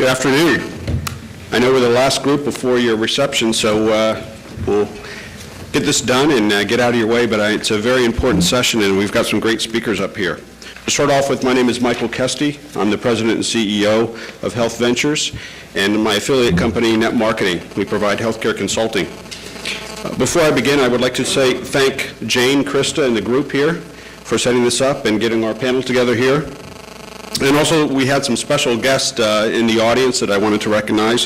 Good afternoon. I know we're the last group before your reception, so we'll get this done and get out of your way, but it's a very important session, and we've got some great speakers up here. To start off with, my name is Michael Kesty. I'm the president and CEO of Health Ventures, and my affiliate company, Net Marketing. We provide healthcare consulting. Before I begin, I would like to thank Jane, Krista, and the group here for setting this up and getting our panel together here. And also, we had some special guests in the audience that I wanted to recognize.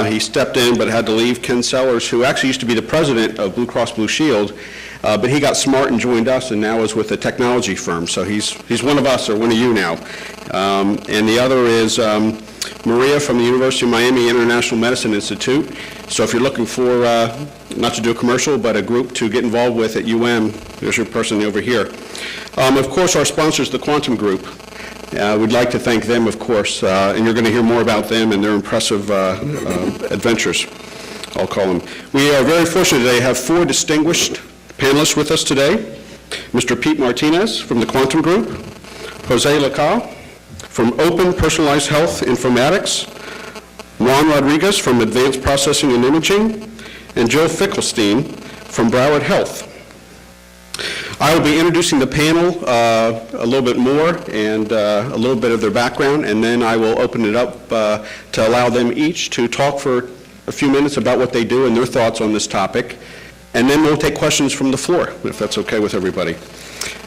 He stepped in but had to leave, Ken Sellers, who actually used to be the president of Blue Cross Blue Shield, but he got smart and joined us and now is with a technology firm. So he's one of us, or one of you now. And the other is Maria from the University of Miami International Medicine Institute. So if you're looking for, not to do a commercial, but a group to get involved with at UM, there's your person over here. Of course, our sponsors, the Quantum Group. We'd like to thank them, of course, and you're going to hear more about them and their impressive adventures, I'll call them. We are very fortunate today to have four distinguished panelists with us today. Mr. Pete Martinez from the Quantum Group, Jose Lacal from Open Personalized Health Informatics, Juan Rodriguez from Advanced Processing and Imaging, and Joe Finkelstein from Broward Health. I will be introducing the panel a little bit more and a little bit of their background, and then I will open it up to allow them each to talk for a few minutes about what they do and their thoughts on this topic, and then we'll take questions from the floor, if that's okay with everybody.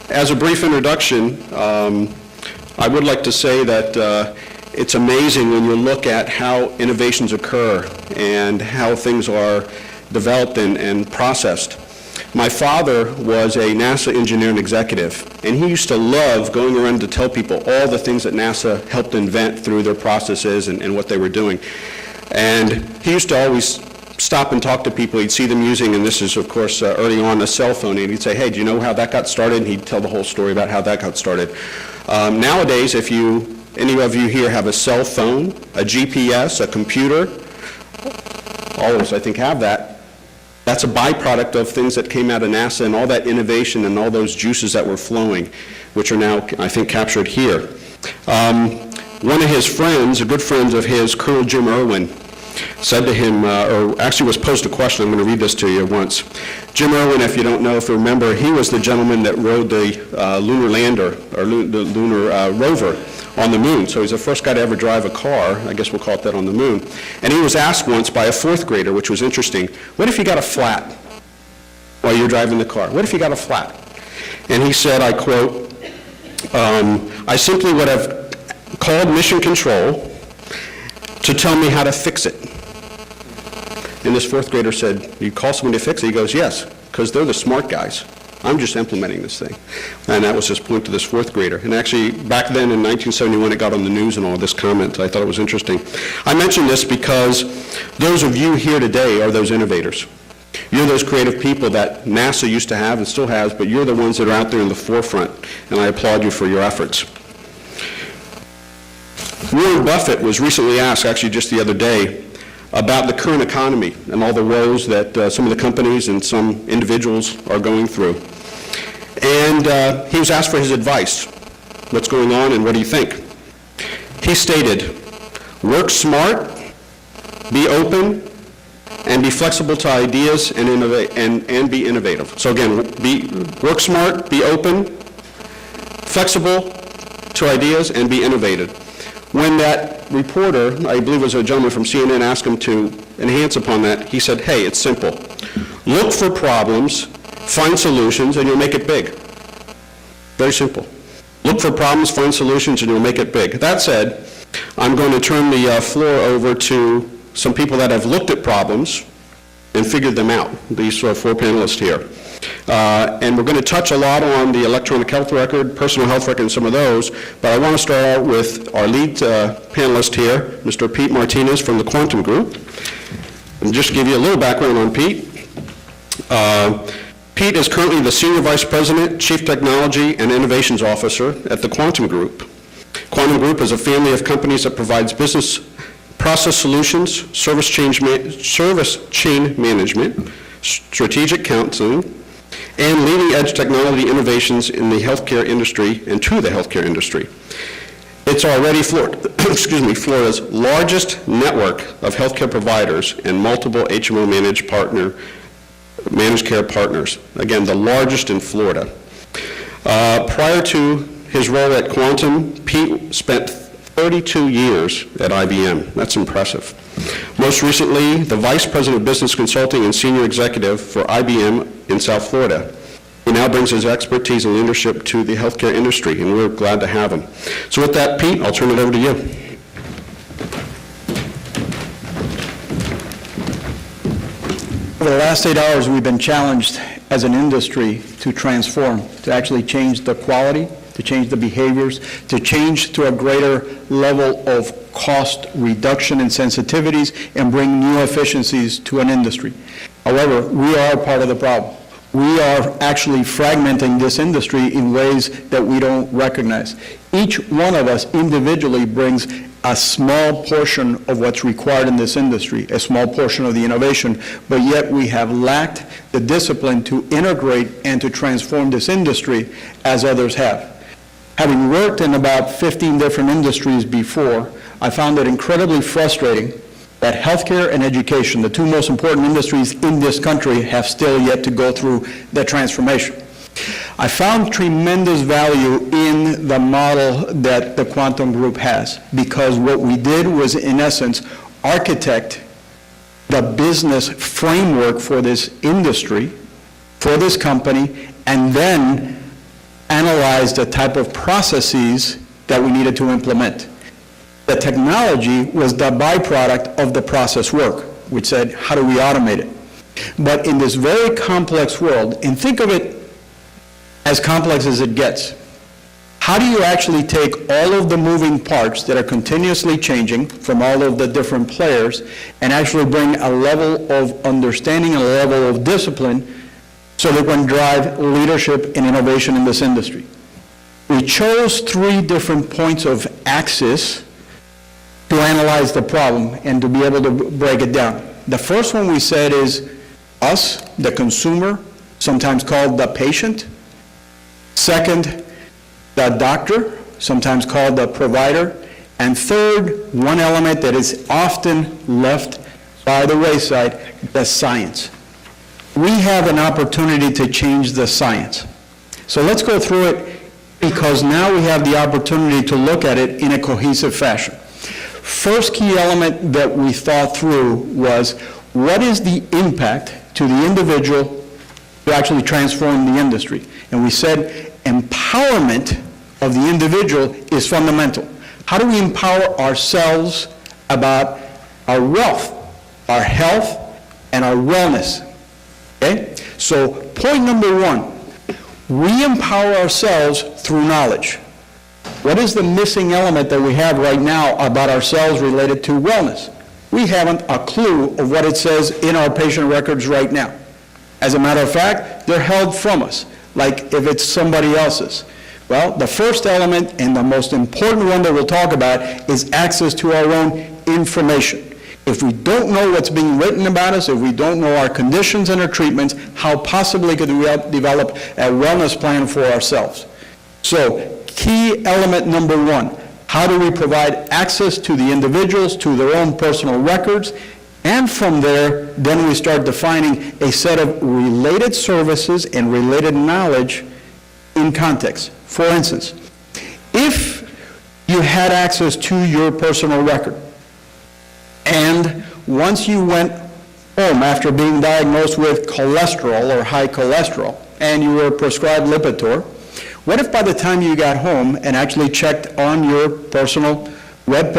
As a brief introduction, I would like to say that it's amazing when you look at how innovations occur and how things are developed and processed. My father was a NASA engineer and executive, and he used to love going around to tell people all the things that NASA helped invent through their processes and what they were doing. And he used to always stop and talk to people. He'd see them using, and this is, of course, early on, a cell phone, and he'd say, hey, do you know how that got started? And he'd tell the whole story about how that got started. Nowadays, if any of you here have a cell phone, a GPS, a computer, all of us, I think, have that. That's a byproduct of things that came out of NASA and all that innovation and all those juices that were flowing, which are now, I think, captured here. One of his friends, a good friend of his, Colonel Jim Irwin, said to him, or actually was posed a question, I'm going to read this to you once. Jim Irwin, if you don't know, if you remember, he was the gentleman that rode the lunar lander, or the lunar rover on the moon. So he's the first guy to ever drive a car, I guess we'll call it that, on the moon. And he was asked once by a fourth grader, which was interesting, what if you got a flat while you're driving the car? What if you got a flat? And he said, I quote, I simply would have called Mission Control to tell me how to fix it. And this fourth grader said, you call someone to fix it? He goes, yes, because they're the smart guys. I'm just implementing this thing. And that was his point to this fourth grader. And actually, back then in 1971, it got on the news and all this comment. I thought it was interesting. I mention this because those of you here today are those innovators. You're those creative people that NASA used to have and still has, but you're the ones that are out there in the forefront, and I applaud you for your efforts. Warren Buffett was recently asked, actually just the other day, about the current economy and all the woes that some of the companies and some individuals are going through. And he was asked for his advice. What's going on and what do you think? He stated, work smart, be open, and be flexible to ideas and be innovative. So again, work smart, be open, flexible to ideas, and be innovative. When that reporter, I believe it was a gentleman from CNN, asked him to enhance upon that, he said, hey, it's simple. Look for problems, find solutions, and you'll make it big. Very simple. Look for problems, find solutions, and you'll make it big. That said, I'm going to turn the floor over to some people that have looked at problems and figured them out, these four panelists here. And we're going to touch a lot on the electronic health record, personal health record, and some of those, but I want to start out with our lead panelist here, Mr. Pete Martinez from the Quantum Group. And just to give you a little background on Pete. Pete is currently the Senior Vice President, Chief Technology and Innovations Officer at the Quantum Group. Quantum Group is a family of companies that provides business process solutions, service chain management, strategic counseling, and leading-edge technology innovations in the healthcare industry and to the healthcare industry. It's already Florida's largest network of healthcare providers and multiple HMO managed care partners. Again, the largest in Florida. Prior to his role at Quantum, Pete spent 32 years at IBM. That's impressive. Most recently, the Vice President of Business Consulting and Senior Executive for IBM in South Florida. He now brings his expertise and leadership to the healthcare industry, and we're glad to have him. So with that, Pete, I'll turn it over to you. Over the last 8 hours, we've been challenged as an industry to transform, to actually change the quality, to change the behaviors, to change to a greater level of cost reduction and sensitivities, and bring new efficiencies to an industry. However, we are part of the problem. We are actually fragmenting this industry in ways that we don't recognize. Each one of us individually brings a small portion of what's required in this industry, a small portion of the innovation, but yet we have lacked the discipline to integrate and to transform this industry as others have. Having worked in about 15 different industries before, I found it incredibly frustrating that healthcare and education, the two most important industries in this country, have still yet to go through the transformation. I found tremendous value in the model that the Quantum Group has, because what we did was, in essence, architect the business framework for this industry, for this company, and then analyze the type of processes that we needed to implement. The technology was the byproduct of the process work, which said, how do we automate it? But in this very complex world, and think of it as complex as it gets, how do you actually take all of the moving parts that are continuously changing from all of the different players and actually bring a level of understanding and a level of discipline so that we can drive leadership and innovation in this industry? We chose 3 different points of axis to analyze the problem and to be able to break it down. The first one we said is us, the consumer, sometimes called the patient. Second, the doctor, sometimes called the provider. And third, one element that is often left by the wayside, the science. We have an opportunity to change the science. So let's go through it, because now we have the opportunity to look at it in a cohesive fashion. First key element that we thought through was, what is the impact to the individual to actually transform the industry? And we said empowerment of the individual is fundamental. How do we empower ourselves about our wealth, our health, and our wellness? Okay? So point number 1, we empower ourselves through knowledge. What is the missing element that we have right now about ourselves related to wellness? We haven't a clue of what it says in our patient records right now. As a matter of fact, they're held from us, like if it's somebody else's. Well, the first element and the most important one that we'll talk about is access to our own information. If we don't know what's being written about us, if we don't know our conditions and our treatments, how possibly could we develop a wellness plan for ourselves? So, key element number 1, how do we provide access to the individuals, to their own personal records? And from there, then we start defining a set of related services and related knowledge in context. For instance, if you had access to your personal record, and once you went home after being diagnosed with cholesterol or high cholesterol, and you were prescribed Lipitor, what if by the time you got home and actually checked on your personal web